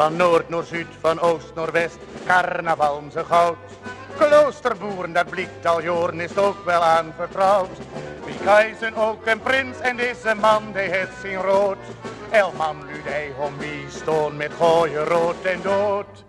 Van noord naar zuid, van oost naar west, carnaval ze goud. Kloosterboeren, dat blikt al jaren, is ook wel aanvertrouwd. Wie keizen ook een prins en deze man, die heeft zijn rood. Man luid hij om wie stoon met gooien rood en dood.